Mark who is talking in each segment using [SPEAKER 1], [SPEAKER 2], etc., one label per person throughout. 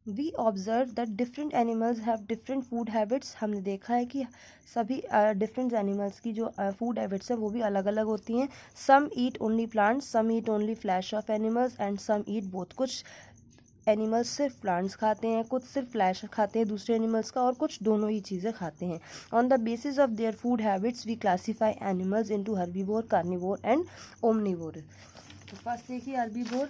[SPEAKER 1] We observe that different animals have different food habits. हमने देखा है कि सभी डिफरेंट एनिमल्स की जो फूड हैबिट्स है वो भी अलग अलग होती हैं। Some eat only plants, some eat only flesh of animals and some eat both. कुछ एनिमल्स सिर्फ प्लांट्स खाते हैं, कुछ सिर्फ फ्लैश खाते हैं दूसरे एनिमल्स का, और कुछ दोनों ही चीज़ें खाते हैं। On the basis of their food habits we classify animals into herbivore, carnivore and omnivore. तो फर्स्ट देखिए herbivore.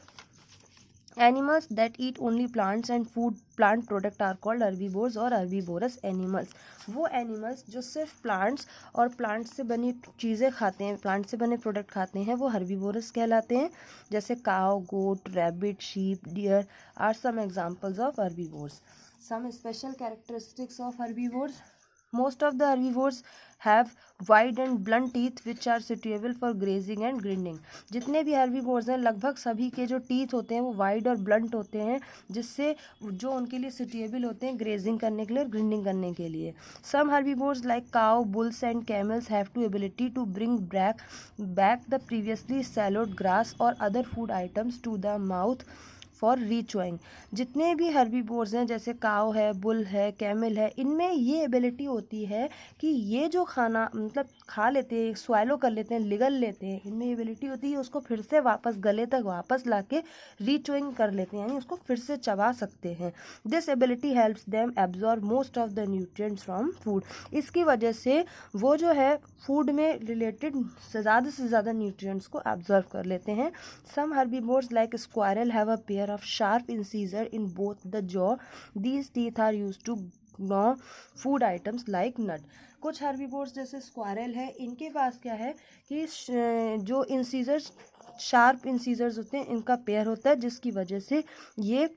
[SPEAKER 1] Animals that eat only plants and food plant product are called herbivores और herbivorous animals। वो animals जो सिर्फ plants और plant से बनी चीज़ें खाते हैं, प्लांट से बने प्रोडक्ट खाते हैं, वो हर्बीवोरस कहलाते हैं। जैसे cow, goat, rabbit, sheep, deer are some examples of herbivores। Some special characteristics of herbivores। Most of the herbivores have wide and blunt teeth which are suitable for grazing and grinding। जितने भी herbivores हैं लगभग सभी के जो teeth होते हैं वो वाइड और ब्लंट होते हैं, जिससे जो उनके लिए सुटेबल होते हैं ग्रेजिंग करने के लिए और ग्रिंडिंग करने के लिए। सम herbivores like cow, bulls and camels have to ability to bring back the previously swallowed grass or other food items to the mouth for rechewing. जितने भी हर्बीवोर्स हैं जैसे काव है, बुल है, कैमल है, इनमें ये एबिलिटी होती है कि ये जो खाना मतलब खा लेते हैं, स्वालो कर लेते हैं, लिगल लेते हैं, इनमें एबिलिटी होती है उसको फिर से वापस गले तक वापस लाके रीचोइंग कर लेते हैं, यानी उसको फिर से चबा सकते हैं। This ability helps them absorb most of the nutrients from food. इसकी वजह से वो जो है फूड में रिलेटेड ज़्यादा से ज़्यादा न्यूट्रिएंट्स को एब्जॉर्ब कर लेते हैं। सम herbivores like squirrel have a pair of sharp incisors in both the jaw. These teeth are used to gnaw food items like nut। कुछ herbivores जैसे squirrel है, इनके पास क्या है कि जो incisors, शार्प इंसीजर्स होते हैं, इनका पेयर होता है, जिसकी वजह से ये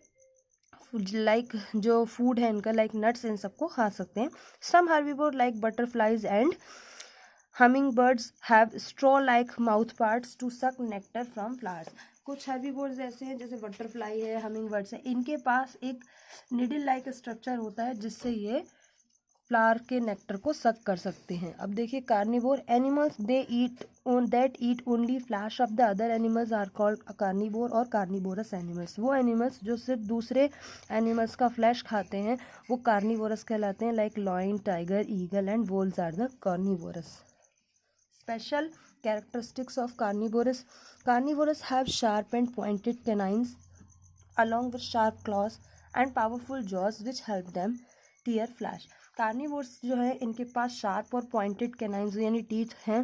[SPEAKER 1] जो फूड है इनका नट्स इन सबको खा सकते हैं। सम herbivore like butterflies and hummingbirds have straw-like mouth parts to suck nectar from flowers। कुछ herbivores ऐसे हैं जैसे बटरफ्लाई है, हमिंग है, इनके पास एक निडल लाइक स्ट्रक्चर होता है जिससे ये फ्लावर के नेक्टर को सक कर सकते हैं। अब देखिए carnivore animals that eat only flesh of the other animals are called carnivore और कार्निवोरस एनिमल्स। वो एनिमल्स जो सिर्फ दूसरे एनिमल्स का फ्लैश खाते हैं वो कार्निवोरस कहलाते हैं। Like lion, tiger, eagle and owls are the carnivorous. Special characteristics of carnivorous. Carnivorous have sharp and pointed canines along with sharp claws and powerful jaws which help them tear flesh। Carnivores जो है इनके पास sharp और pointed canines यानी teeth हैं।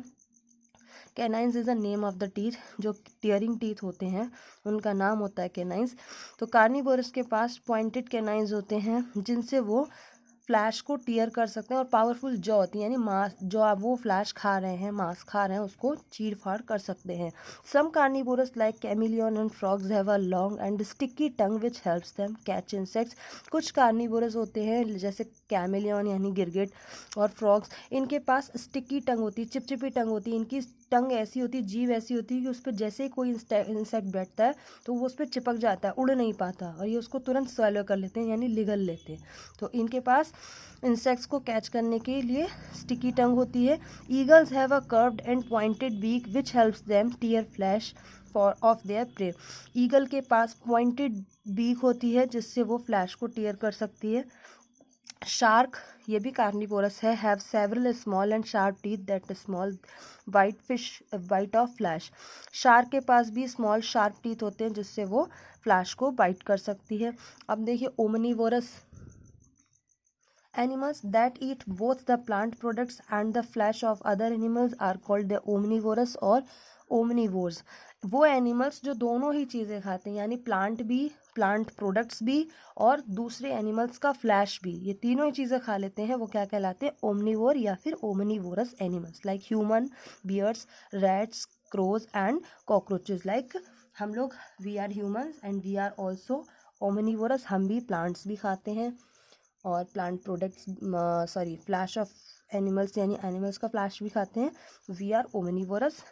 [SPEAKER 1] Canines is the name of the teeth. जो tearing teeth होते हैं उनका नाम होता है कैनाइन्स। तो कार्निवोरस के पास पॉइंटेड कैनाइन्स होते हैं जिनसे वो फ्लैश को टीयर कर सकते हैं, और पावरफुल जॉ होती है यानी मांस, जो आप वो फ्लैश खा रहे हैं, मांस खा रहे हैं, उसको चीर फाड़ कर सकते हैं। Some carnivorous like chameleon and frogs have a long and sticky tongue which helps them catch insects. कुछ कार्निवोरस होते हैं जैसे कैमिलियन यानी गिरगिट और फ्रॉग्स, इनके पास स्टिकी टंग होती है, चिपचिपी टंग होती है। इनकी टंग ऐसी होती है, जीभ ऐसी होती है कि उस पर जैसे ही कोई इंसेक्ट बैठता है तो वो उस पर चिपक जाता है, उड़ नहीं पाता, और ये उसको तुरंत स्वैलो कर लेते हैं यानी लिगल लेते हैं। तो इनके पास इंसेक्ट्स को कैच करने के लिए स्टिकी टंग होती है। Eagles have a curved and pointed beak which helps them tear flesh for of their prey. Eagle के पास पॉइंटेड बीक होती है जिससे वो फ्लैश को टीयर कर सकती है। शार्क, ये भी कार्निवोरस है, have several small and sharp teeth that small white fish bite of flesh. Shark के पास भी स्मॉल शार्प टीथ होते हैं जिससे वो फ्लैश को बाइट कर सकती है। अब देखिए omnivorous animals that eat both the plant products and the flesh of other animals are called the omnivorous और ओमनीवोर्स। वो एनिमल्स जो दोनों ही चीज़ें खाते हैं यानी प्लांट भी, प्लांट प्रोडक्ट्स भी, और दूसरे एनिमल्स का फ्लैश भी, ये तीनों ही चीज़ें खा लेते हैं, वो क्या कहलाते हैं? ओमनीवोर या फिर omnivorous animals. Like human, bears, rats, crows and cockroaches. Like हम लोग we are humans and we are also omnivorous. हम भी प्लांट्स भी खाते हैं और plant products flesh of animals यानी एनिमल्स का फ्लैश भी खाते हैं। We are omnivorous.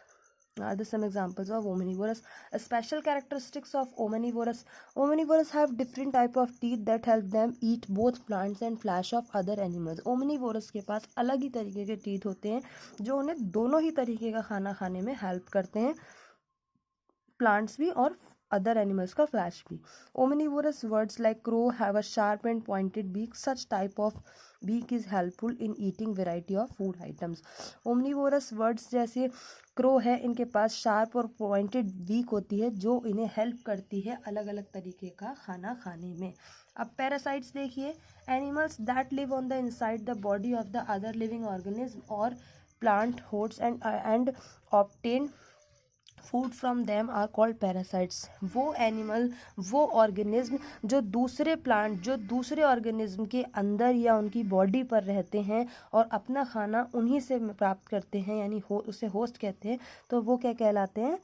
[SPEAKER 1] Are there some examples of omnivorous? Special characteristics of omnivorous. Omnivorous have different type of teeth that help them eat both plants and flesh of other animals. Omnivorous के पास अलग ही तरीके के teeth होते हैं जो उन्हें दोनों ही तरीके का खाना खाने में हेल्प करते हैं, प्लांट्स भी और अदर एनिमल्स का फ्लैश भी। Omnivorous words like crow have a sharp and pointed beak, such type of beak is helpful in eating variety of food items. Omnivorous words जैसे क्रो है, इनके पास शार्प और पॉइंटेड बीक होती है जो इन्हें हेल्प करती है अलग अलग तरीके का खाना खाने में। अब पैरासाइट्स देखिए, animals that live on the inside the body of the other living organism और plant hosts and obtain food from them are called parasites. वो एनिमल, वो ऑर्गेनिज्म जो दूसरे ऑर्गेनिज्म के अंदर या उनकी बॉडी पर रहते हैं और अपना खाना उन्हीं से प्राप्त करते हैं, यानी उसे होस्ट कहते हैं, तो वो क्या कहलाते हैं?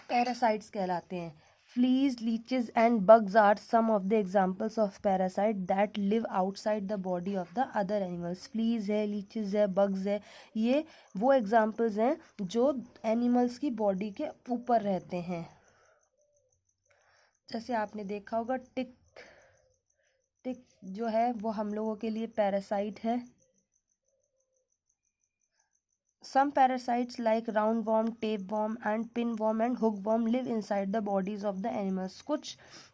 [SPEAKER 1] पैरासाइट्स कहलाते हैं। Fleas, leeches and bugs are some of the examples of parasites that live outside the body of the other animals. Fleas है, leeches है, bugs है, ये वो examples हैं जो animals की body के ऊपर रहते हैं। जैसे आपने देखा होगा टिक जो है वो हम लोगों के लिए पैरासाइट है। Some parasites like roundworm, tapeworm and pinworm and hookworm live inside the bodies of the animals. कुछ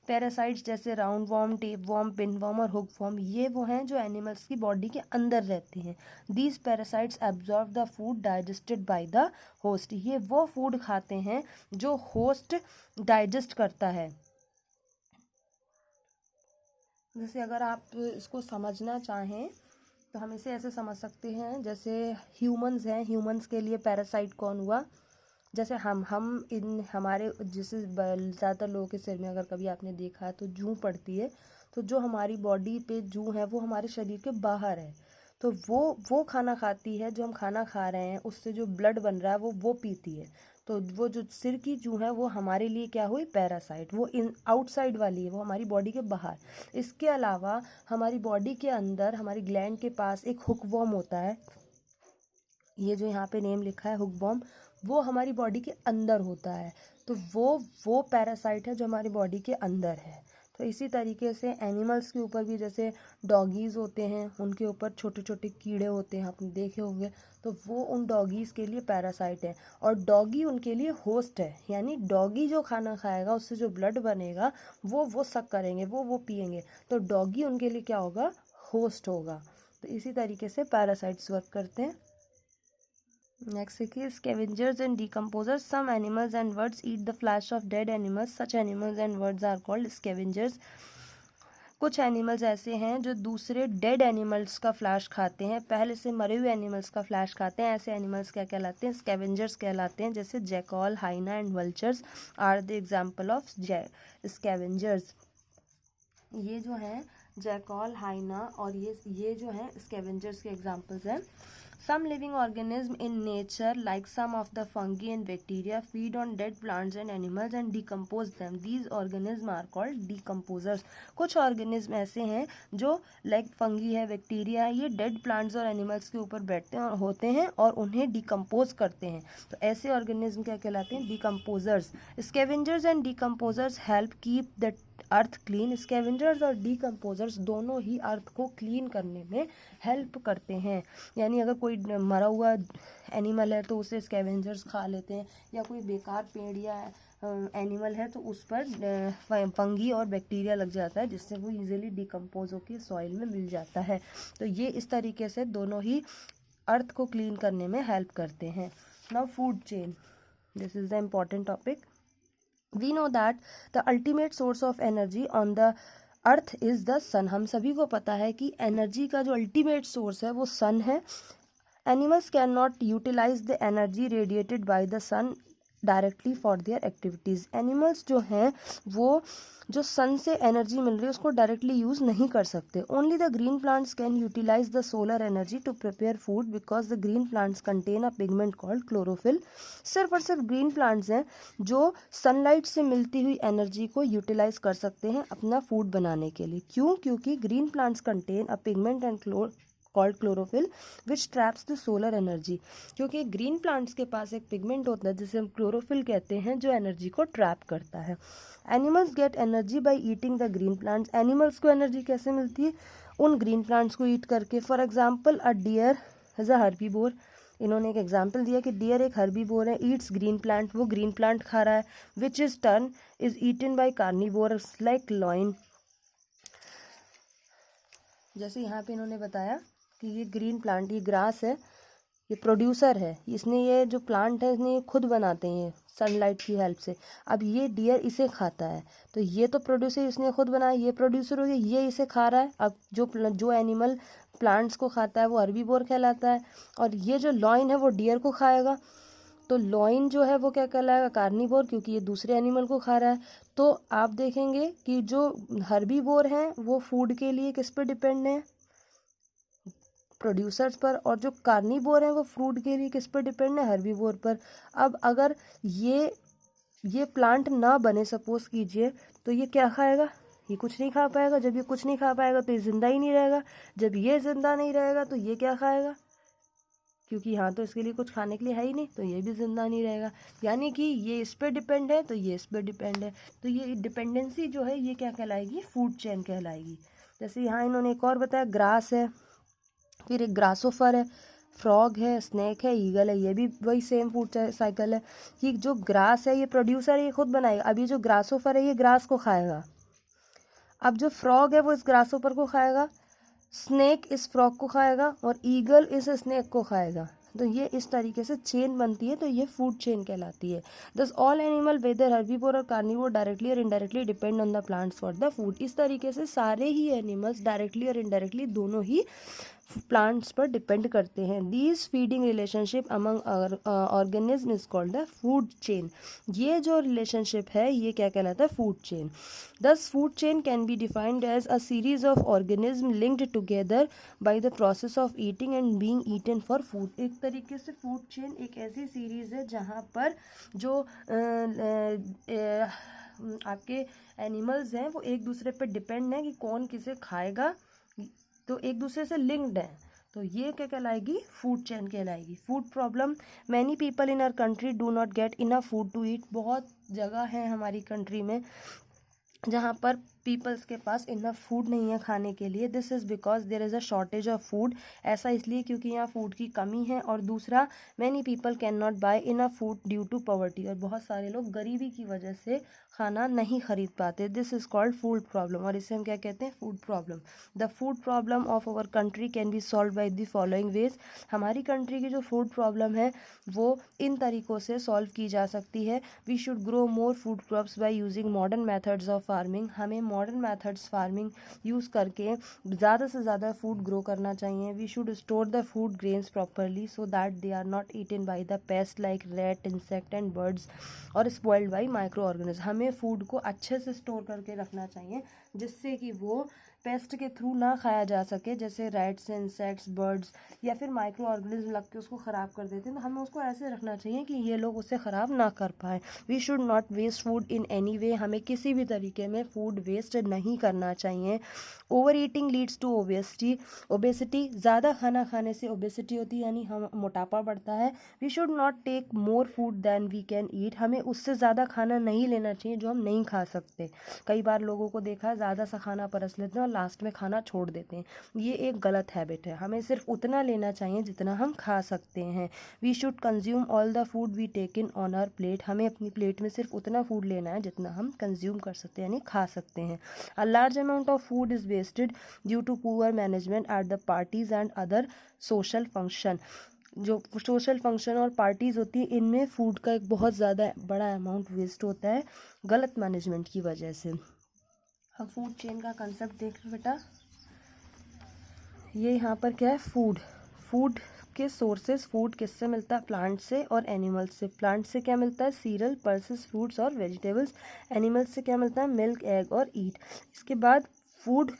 [SPEAKER 1] parasites जैसे roundworm, tapeworm, pinworm और hookworm ये वो हैं जो animals की body के अंदर रहते हैं। These parasites absorb the food digested by the host. ये वो food खाते हैं जो host digest करता है। जैसे अगर आप इसको समझना चाहें तो हम इसे ऐसे समझ सकते हैं, जैसे ह्यूमंस हैं, ह्यूमंस के लिए पैरासाइट कौन हुआ? जैसे हम इन हमारे जैसे ज़्यादातर लोगों के सिर में अगर कभी आपने देखा है तो जूं पड़ती है, तो जो हमारी बॉडी पे जूं है वो हमारे शरीर के बाहर है, तो वो खाना खाती है, जो हम खाना खा रहे हैं उससे जो ब्लड बन रहा है वो पीती है। तो वो जो सिर की जूं है वो हमारे लिए क्या हुई? पैरासाइट। वो इन आउटसाइड वाली है, वो हमारी बॉडी के बाहर। इसके अलावा हमारी बॉडी के अंदर हमारी ग्लैंड के पास एक हुकवॉर्म होता है, ये जो यहाँ पे नेम लिखा है हुकवॉर्म, वो हमारी बॉडी के अंदर होता है। तो वो पैरासाइट है जो हमारी बॉडी के अंदर है। तो इसी तरीके से एनिमल्स के ऊपर भी, जैसे डॉगीज़ होते हैं उनके ऊपर छोटे छोटे कीड़े होते हैं, आपने देखे होंगे, तो वो उन डॉगीज़ के लिए पैरासाइट है और डॉगी उनके लिए होस्ट है। यानी डॉगी जो खाना खाएगा उससे जो ब्लड बनेगा वो सक करेंगे, वो पिएंगे, तो डॉगी उनके लिए क्या होगा? होस्ट होगा। तो इसी तरीके से पैरासाइट्स वर्क करते हैं। Next is scavengers and decomposers. Some animals and birds eat the flesh of dead animals. Such animals and birds are called scavengers. कुछ एनिमल्स ऐसे हैं जो दूसरे डेड एनिमल्स का फ्लैश खाते हैं, पहले से मरे हुए एनिमल्स का फ्लैश खाते हैं। ऐसे एनिमल्स क्या कहलाते हैं? स्कैवेंजर्स कहलाते हैं। जैसे jackal, hyena and vultures are the example of scavengers. ये जो हैं जैकॉल, हाइना और ये जो हैं स्कैवेंजर्स के एग्जाम्पल्स हैं। Some living organisms in nature, like some of the fungi and bacteria, feed on dead plants and animals and decompose them. These organisms are called decomposers. कुछ organism ऐसे हैं जो like fungi है, bacteria है, ये dead plants और animals के ऊपर बैठते हैं और होते हैं और उन्हें decompose करते हैं। तो ऐसे organism क्या कहलाते हैं? Decomposers. Scavengers and decomposers help keep the earth clean. Scavengers और डिकम्पोजर्स दोनों ही अर्थ को क्लीन करने में हेल्प करते हैं। यानी अगर कोई मरा हुआ एनिमल है तो उसे स्कैवेंजर्स खा लेते हैं, या कोई बेकार पेड़ या एनिमल है तो उस पर फंगी और बैक्टीरिया लग जाता है, जिससे वो इजीली डिकम्पोज होकर सॉइल में मिल जाता है। तो ये इस तरीके से दोनों ही अर्थ को क्लीन करने में हेल्प करते हैं। Now food chain, this is the important topic. We know that the ultimate source of energy on the earth is the sun. हम सभी को पता है कि एनर्जी का जो अल्टीमेट सोर्स है वो सन है। Animals cannot utilize the energy radiated by the sun directly for their activities. Animals जो हैं वो जो सन से एनर्जी मिल रही है उसको डायरेक्टली यूज़ नहीं कर सकते। Only the green plants can utilize the solar energy to prepare food because the green plants contain a pigment called chlorophyll. सिर्फ और सिर्फ ग्रीन प्लांट्स हैं जो सनलाइट से मिलती हुई एनर्जी को यूटिलाइज कर सकते हैं अपना फूड बनाने के लिए। क्यों? क्योंकि green plants contain a pigment and called chlorophyll which traps the solar energy. क्योंकि ग्रीन प्लांट्स के पास एक पिगमेंट होता है जिसे हम क्लोरोफिल कहते हैं, जो एनर्जी को ट्रैप करता है। Animals get energy by eating the green plants. Animals को एनर्जी कैसे मिलती है? उन ग्रीन प्लांट्स को ईट करके। For example a deer is a herbivore, इन्होंने एक एग्जाम्पल दिया कि डियर एक हर्बीवोर है, ईट्स ग्रीन प्लांट, वो ग्रीन प्लांट खा रहा है, which is turn is eaten by carnivorous like lion. जैसे यहाँ पे इन्होंने बताया कि ये ग्रीन प्लांट, ये ग्रास है, ये प्रोड्यूसर है, इसने ये जो प्लांट है इसने ये खुद बनाते हैं सनलाइट की हेल्प से। अब ये डियर इसे खाता है, तो ये तो प्रोड्यूसर इसने खुद बनाया, ये प्रोड्यूसर हो गया, ये इसे खा रहा है। अब जो एनिमल प्लांट्स को खाता है वो हर्बीवोर कहलाता है, और ये जो लॉइन है वो डियर को खाएगा, तो लॉइन जो है वो क्या कहलाएगा, कार्निवोर, क्योंकि ये दूसरे एनिमल को खा रहा है। तो आप देखेंगे कि जो हर्बीवोर हैं वो फूड के लिए किस पर डिपेंड है, प्रोड्यूसर्स पर, और जो कार्निवोर हैं वो फ्रूट के लिए किस पर डिपेंड है, हर्बीवोर पर। अब अगर ये प्लांट ना बने सपोज कीजिए, तो ये क्या खाएगा, ये कुछ नहीं खा पाएगा। जब ये कुछ नहीं खा पाएगा तो ये जिंदा ही नहीं रहेगा, जब ये जिंदा नहीं रहेगा तो ये क्या खाएगा, क्योंकि यहाँ तो इसके लिए कुछ खाने के लिए है ही नहीं, तो ये भी जिंदा नहीं रहेगा। यानी कि ये इस पर डिपेंड है तो ये इस पर डिपेंड है, तो ये डिपेंडेंसी जो है ये क्या कहलाएगी, फूड चेन कहलाएगी। जैसे यहाँ इन्होंने एक और बताया, ग्रास है, फिर एक ग्रासोफर है, फ्रॉग है, स्नेक है, ईगल है, ये भी वही सेम फूड साइकिल है। कि जो ग्रास है ये प्रोड्यूसर ये खुद बनाएगा, अब ये जो ग्रासोफर है ये ग्रास को खाएगा, अब जो फ्रॉग है वो इस ग्रासोफर को खाएगा, स्नेक इस फ्रॉग को खाएगा, और ईगल इस स्नेक को खाएगा। तो ये इस तरीके से चेन बनती है, तो ये फूड चेन कहलाती है। दस ऑल एनिमल वेदर हर्बीवोर और कार्निवोर डायरेक्टली और indirectly depend on the plants for the food. इस तरीके से सारे ही एनिमल्स डायरेक्टली और इनडायरेक्टली दोनों ही प्लांट्स पर डिपेंड करते हैं। These feeding relationship among organism is called the food chain. ये जो रिलेशनशिप है ये क्या कहलाता है, food chain. Thus food chain can be defined as a series of organism linked together by the process of eating and being eaten for food. एक तरीके से फूड चेन एक ऐसी सीरीज है जहाँ पर जो आपके एनिमल्स हैं वो एक दूसरे पर डिपेंड है कि कौन किसे खाएगा, तो एक दूसरे से लिंक्ड है, तो ये क्या कहलाएगी, फूड चेन कहलाएगी। Food problem, many people in our country do not get enough food to eat. बहुत जगह है हमारी कंट्री में जहाँ पर पीपल्स के पास इनफ फूड नहीं है खाने के लिए। This is because there is a shortage of food. ऐसा इसलिए क्योंकि यहाँ फूड की कमी है, और दूसरा many people can not buy enough food due to poverty, और बहुत सारे लोग गरीबी की वजह से खाना नहीं खरीद पाते। This is called food problem, और इसे हम क्या कहते हैं, food problem. The food problem of our country can be solve by the following ways. हमारी कंट्री की जो फूड प्रॉब्लम है वो इन तरीक़ों से सॉल्व की जा सकती है। We should grow more food crops by using modern methods of farming. हमें मॉडर्न मेथड्स फार्मिंग यूज़ करके ज़्यादा से ज़्यादा फूड ग्रो करना चाहिए। We should store the food grains properly so that they are not eaten by the pest like rat, insect and birds, और spoiled by micro organism. हमें food को अच्छे से स्टोर करके रखना चाहिए जिससे कि वो पेस्ट के थ्रू ना खाया जा सके, जैसे रैट्स, इंसेक्ट्स, बर्ड्स, या फिर माइक्रो ऑर्गेनिज्म लग के उसको ख़राब कर देते हैं। तो हमें उसको ऐसे रखना चाहिए कि ये लोग उसे ख़राब ना कर पाए। We should not waste food in any way. हमें किसी भी तरीके में फूड वेस्ट नहीं करना चाहिए। Over eating leads to obesity, ज़्यादा खाना खाने से ओबेसिटी होती है, यानी हम मोटापा बढ़ता है। We should not take more food than we can eat. हमें उससे ज़्यादा खाना नहीं लेना चाहिए जो हम नहीं खा सकते। कई बार लोगों को देखा है ज़्यादा सा खाना परस लेते हैं और लास्ट में खाना छोड़ देते हैं, ये एक गलत हैबिट है। हमें सिर्फ उतना लेना चाहिए जितना हम खा सकते हैं। We should consume all the food we take in on our plate. हमें अपनी प्लेट में सिर्फ उतना फूड लेना है जितना हम कंज्यूम कर सकते हैं, यानी खा सकते हैं। A large amount of food is wasted due to poor management at the parties and other social function. जो सोशल फंक्शन और पार्टीज़ होती है इनमें फूड का एक बहुत ज़्यादा बड़ा अमाउंट वेस्ट होता है गलत मैनेजमेंट की वजह से। अब फूड चेन का कंसेप्ट देख लो बेटा, ये यहाँ पर क्या है, फूड के सोर्सेज। फूड किससे मिलता है, प्लांट से और एनिमल्स से। प्लांट से क्या मिलता है, सीरियल, पल्सेस, फ्रूट्स और वेजिटेबल्स। एनिमल्स से क्या मिलता है, मिल्क, एग और ईट। इसके बाद फूड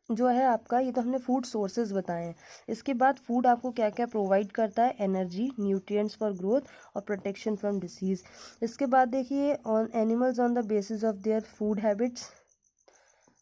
[SPEAKER 1] जो है आपका, ये तो हमने फूड सोर्सेज बताए हैं। इसके बाद फूड आपको क्या क्या प्रोवाइड करता है, एनर्जी, न्यूट्रिएंट्स फॉर ग्रोथ और प्रोटेक्शन फ्रॉम डिसीज़। इसके बाद देखिए on animals on the basis of their food habits.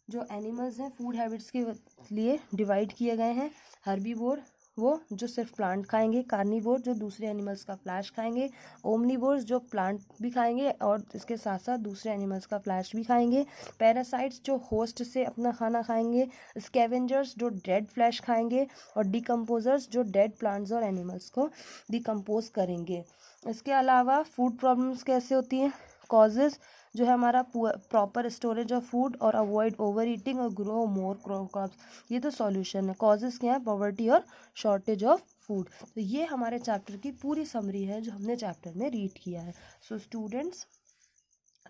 [SPEAKER 1] जो एनिमल्स हैं फूड हैबिट्स के लिए डिवाइड किए गए हैं, हर्बीवोर, वो जो सिर्फ प्लांट खाएंगे, कार्निवोर जो दूसरे एनिमल्स का फ्लैश खाएंगे, ओमनिवोर्स जो प्लांट भी खाएंगे और इसके साथ साथ दूसरे एनिमल्स का फ्लैश भी खाएंगे, पैरासाइट्स जो होस्ट से अपना खाना खाएंगे, स्कैवेंजर्स जो डेड फ्लैश खाएंगे और डिकम्पोजर्स जो डेड प्लांट्स और एनिमल्स को डिकम्पोज करेंगे। इसके अलावा फूड प्रॉब्लम्स कैसे होती हैं, कॉजेज़ जो है हमारा प्रॉपर स्टोरेज ऑफ फूड और अवॉइड ओवर ईटिंग और ग्रो मोर क्रॉप्स, ये तो सॉल्यूशन है। कॉजेज़ क्या है, पॉवर्टी और शॉर्टेज ऑफ फूड। तो ये हमारे चैप्टर की पूरी समरी है जो हमने चैप्टर में रीड किया है। So students,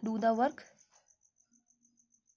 [SPEAKER 1] do the work,